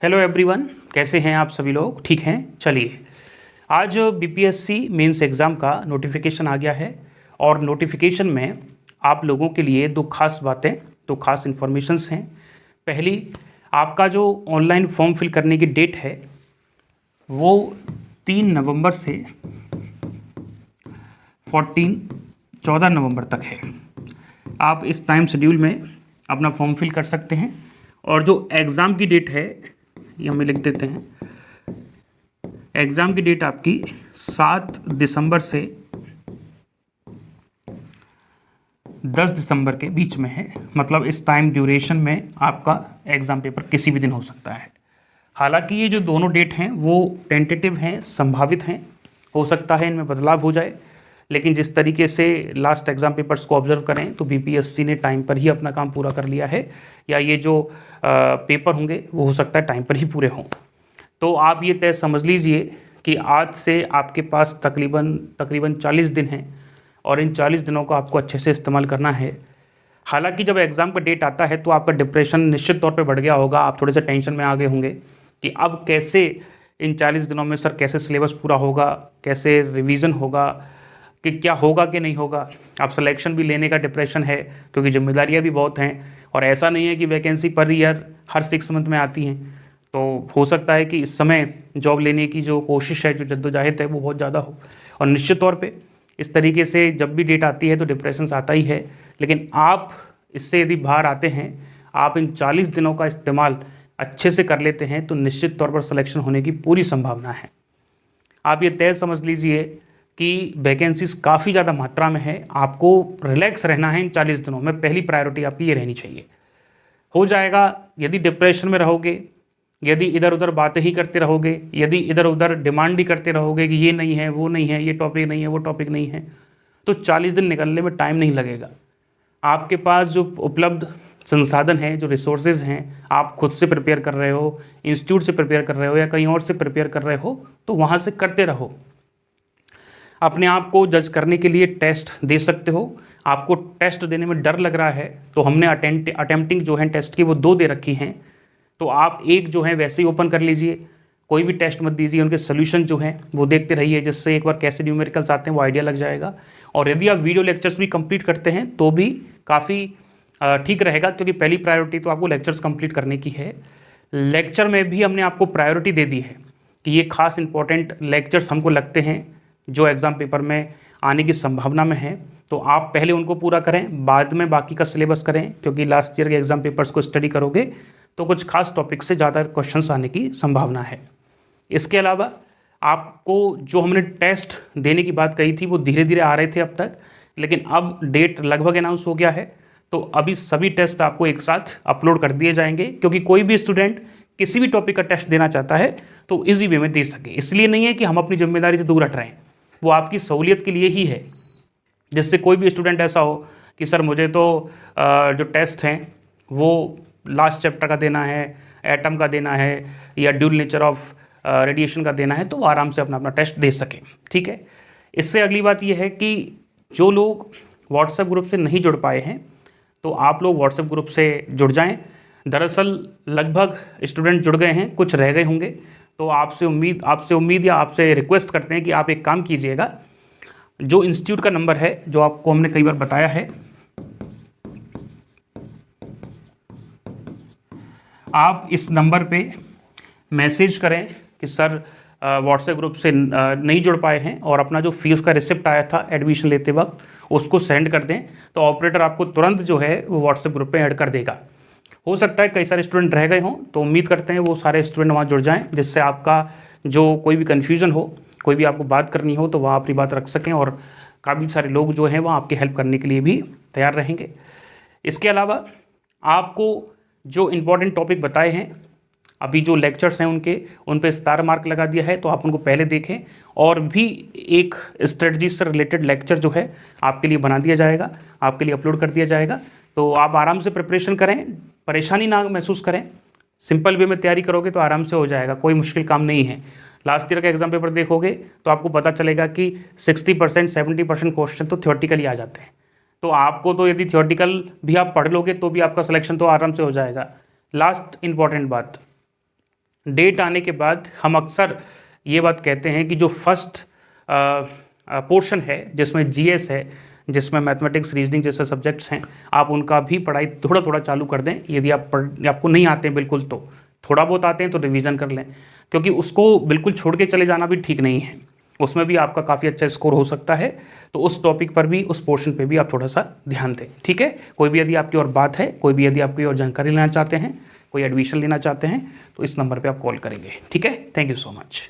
Hello everyone, कैसे हैं आप सभी लोग? ठीक हैं? चलिए, आज बीपीएससी मेंस एग्ज़ाम का नोटिफिकेशन आ गया है और नोटिफिकेशन में आप लोगों के लिए दो खास बातें, दो खास इन्फॉर्मेशंस हैं। पहली, आपका जो ऑनलाइन फॉर्म फिल करने की डेट है वो 3 नवंबर से 14 नवंबर तक है। आप इस टाइम शेड्यूल में अपना फॉर्म फिल कर सकते हैं और जो एग्ज़ाम की डेट है ये हमें लिख देते हैं। एग्ज़ाम की डेट आपकी 7 दिसंबर से 10 दिसंबर के बीच में है। मतलब इस टाइम ड्यूरेशन में आपका एग्ज़ाम पेपर किसी भी दिन हो सकता है। हालांकि ये जो दोनों डेट हैं वो टेंटेटिव हैं, संभावित हैं, हो सकता है इनमें बदलाव हो जाए, लेकिन जिस तरीके से लास्ट एग्ज़ाम पेपर्स को ऑब्जर्व करें तो बीपीएससी ने टाइम पर ही अपना काम पूरा कर लिया है, या ये जो पेपर होंगे वो हो सकता है टाइम पर ही पूरे हों। तो आप ये तय समझ लीजिए कि आज से आपके पास तकरीबन 40 दिन हैं और इन 40 दिनों को आपको अच्छे से इस्तेमाल करना है। हालांकि जब एग्ज़ाम का डेट आता है तो आपका डिप्रेशन निश्चित तौर पे बढ़ गया होगा, आप थोड़े से टेंशन में आ गए होंगे कि अब कैसे इन 40 दिनों में सर कैसे सिलेबस पूरा होगा, कैसे रिवीजन होगा, कि क्या होगा कि नहीं होगा। अब सिलेक्शन भी लेने का डिप्रेशन है क्योंकि जिम्मेदारियां भी बहुत हैं और ऐसा नहीं है कि वैकेंसी पर ईयर हर 6 मंथ में आती हैं। तो हो सकता है कि इस समय जॉब लेने की जो कोशिश है, जो जद्दोजहद है वो बहुत ज़्यादा हो और निश्चित तौर पे इस तरीके से जब भी डेट आती है तो डिप्रेशन आता ही है। लेकिन आप इससे यदि बाहर आते हैं, आप इन 40 दिनों का इस्तेमाल अच्छे से कर लेते हैं तो निश्चित तौर पर सिलेक्शन होने की पूरी संभावना है। आप ये तय समझ लीजिए कि वैकेंसीज काफ़ी ज़्यादा मात्रा में है, आपको रिलैक्स रहना है इन 40 दिनों में। पहली प्रायोरिटी आपकी ये रहनी चाहिए। हो जाएगा। यदि डिप्रेशन में रहोगे, यदि इधर उधर बातें ही करते रहोगे, यदि इधर उधर डिमांड ही करते रहोगे कि ये नहीं है, वो नहीं है, ये टॉपिक नहीं है, वो टॉपिक नहीं है, तो 40 दिन निकलने में टाइम नहीं लगेगा। आपके पास जो उपलब्ध संसाधन हैं, जो रिसोर्सेज हैं, आप खुद से प्रिपेयर कर रहे हो, इंस्टीट्यूट से प्रिपेयर कर रहे हो या कहीं और से प्रिपेयर कर रहे हो, तो वहाँ से करते रहो। अपने आप को जज करने के लिए टेस्ट दे सकते हो। आपको टेस्ट देने में डर लग रहा है तो हमने अटेम्प्टिंग जो है टेस्ट की वो 2 दे रखी हैं, तो आप एक जो है वैसे ही ओपन कर लीजिए। कोई भी टेस्ट मत दीजिए, उनके सोल्यूशन जो हैं वो देखते रहिए, जिससे एक बार कैसे न्यूमेरिकल्स आते हैं वो आइडिया लग जाएगा। और यदि आप वीडियो लेक्चर्स भी कंप्लीट करते हैं तो भी काफ़ी ठीक रहेगा, क्योंकि पहली प्रायोरिटी तो आपको लेक्चर्स कंप्लीट करने की है। लेक्चर में भी हमने आपको प्रायोरिटी दे दी है कि ये खास इंपॉर्टेंट लेक्चर्स हमको लगते हैं जो एग्ज़ाम पेपर में आने की संभावना में है, तो आप पहले उनको पूरा करें, बाद में बाकी का सिलेबस करें, क्योंकि लास्ट ईयर के एग्ज़ाम पेपर्स को स्टडी करोगे तो कुछ खास टॉपिक से ज़्यादा क्वेश्चंस आने की संभावना है। इसके अलावा आपको जो हमने टेस्ट देने की बात कही थी वो धीरे धीरे आ रहे थे अब तक, लेकिन अब डेट लगभग अनाउंस हो गया है, तो अभी सभी टेस्ट आपको एक साथ अपलोड कर दिए जाएंगे, क्योंकि कोई भी स्टूडेंट किसी भी टॉपिक का टेस्ट देना चाहता है तो ईजी वे में दे सके। इसलिए नहीं है कि हम अपनी जिम्मेदारी से दूर हट रहे हैं, वो आपकी सहूलियत के लिए ही है। जिससे कोई भी स्टूडेंट ऐसा हो कि सर मुझे तो जो टेस्ट हैं वो लास्ट चैप्टर का देना है, एटम का देना है या ड्यूल नेचर ऑफ रेडिएशन का देना है, तो वो आराम से अपना टेस्ट दे सकें। ठीक है। इससे अगली बात ये है कि जो लोग व्हाट्सएप ग्रुप से नहीं जुड़ पाए हैं तो आप लोग व्हाट्सएप ग्रुप से जुड़ जाएं। दरअसल लगभग स्टूडेंट जुड़ गए हैं, कुछ रह गए होंगे, तो आपसे उम्मीद या आपसे रिक्वेस्ट करते हैं कि आप एक काम कीजिएगा। जो इंस्टीट्यूट का नंबर है जो आपको हमने कई बार बताया है, आप इस नंबर पे मैसेज करें कि सर व्हाट्सएप ग्रुप से नहीं जुड़ पाए हैं और अपना जो फीस का रिसिप्ट आया था एडमिशन लेते वक्त उसको सेंड कर दें, तो ऑपरेटर आपको तुरंत जो है वो व्हाट्सएप ग्रुप पे ऐड कर देगा। हो सकता है कई सारे स्टूडेंट रह गए हों, तो उम्मीद करते हैं वो सारे स्टूडेंट वहाँ जुड़ जाएं, जिससे आपका जो कोई भी कन्फ्यूज़न हो, कोई भी आपको बात करनी हो तो वहाँ अपनी बात रख सकें और काफ़ी सारे लोग जो हैं वहाँ आपकी हेल्प करने के लिए भी तैयार रहेंगे। इसके अलावा आपको जो इम्पोर्टेंट टॉपिक बताए हैं, अभी जो लेक्चर्स हैं उन पे स्टार मार्क लगा दिया है, तो आप उनको पहले देखें। और भी एक स्ट्रेटजी से रिलेटेड लेक्चर जो है आपके लिए बना दिया जाएगा, आपके लिए अपलोड कर दिया जाएगा, तो आप आराम से प्रिपरेशन करें, परेशानी ना महसूस करें। सिंपल वे में तैयारी करोगे तो आराम से हो जाएगा, कोई मुश्किल काम नहीं है। लास्ट ईयर का एग्जाम पेपर देखोगे तो आपको पता चलेगा कि 60% 70% क्वेश्चन तो थ्योरेटिकली आ जाते हैं। तो आपको तो यदि थ्योरेटिकल भी आप पढ़ लोगे तो भी आपका सिलेक्शन तो आराम से हो जाएगा। लास्ट इंपॉर्टेंट बात, डेट आने के बाद हम अक्सर ये बात कहते हैं कि जो फर्स्ट पोर्शन है जिसमें जीएस है, जिसमें मैथमेटिक्स रीजनिंग जैसे सब्जेक्ट्स हैं, आप उनका भी पढ़ाई थोड़ा थोड़ा चालू कर दें। यदि आपको नहीं आते हैं बिल्कुल, तो थोड़ा बहुत आते हैं तो रिवीजन कर लें, क्योंकि उसको बिल्कुल छोड़ के चले जाना भी ठीक नहीं है। उसमें भी आपका काफ़ी अच्छा स्कोर हो सकता है। तो उस टॉपिक पर भी, उस पोर्शन पे भी आप थोड़ा सा ध्यान दें, ठीक है। कोई भी यदि आपकी और बात है, कोई भी यदि आप कोई और जानकारी लेना चाहते हैं, कोई एडमिशन लेना चाहते हैं, तो इस नंबर पे आप कॉल करेंगे, ठीक है। Thank you so much.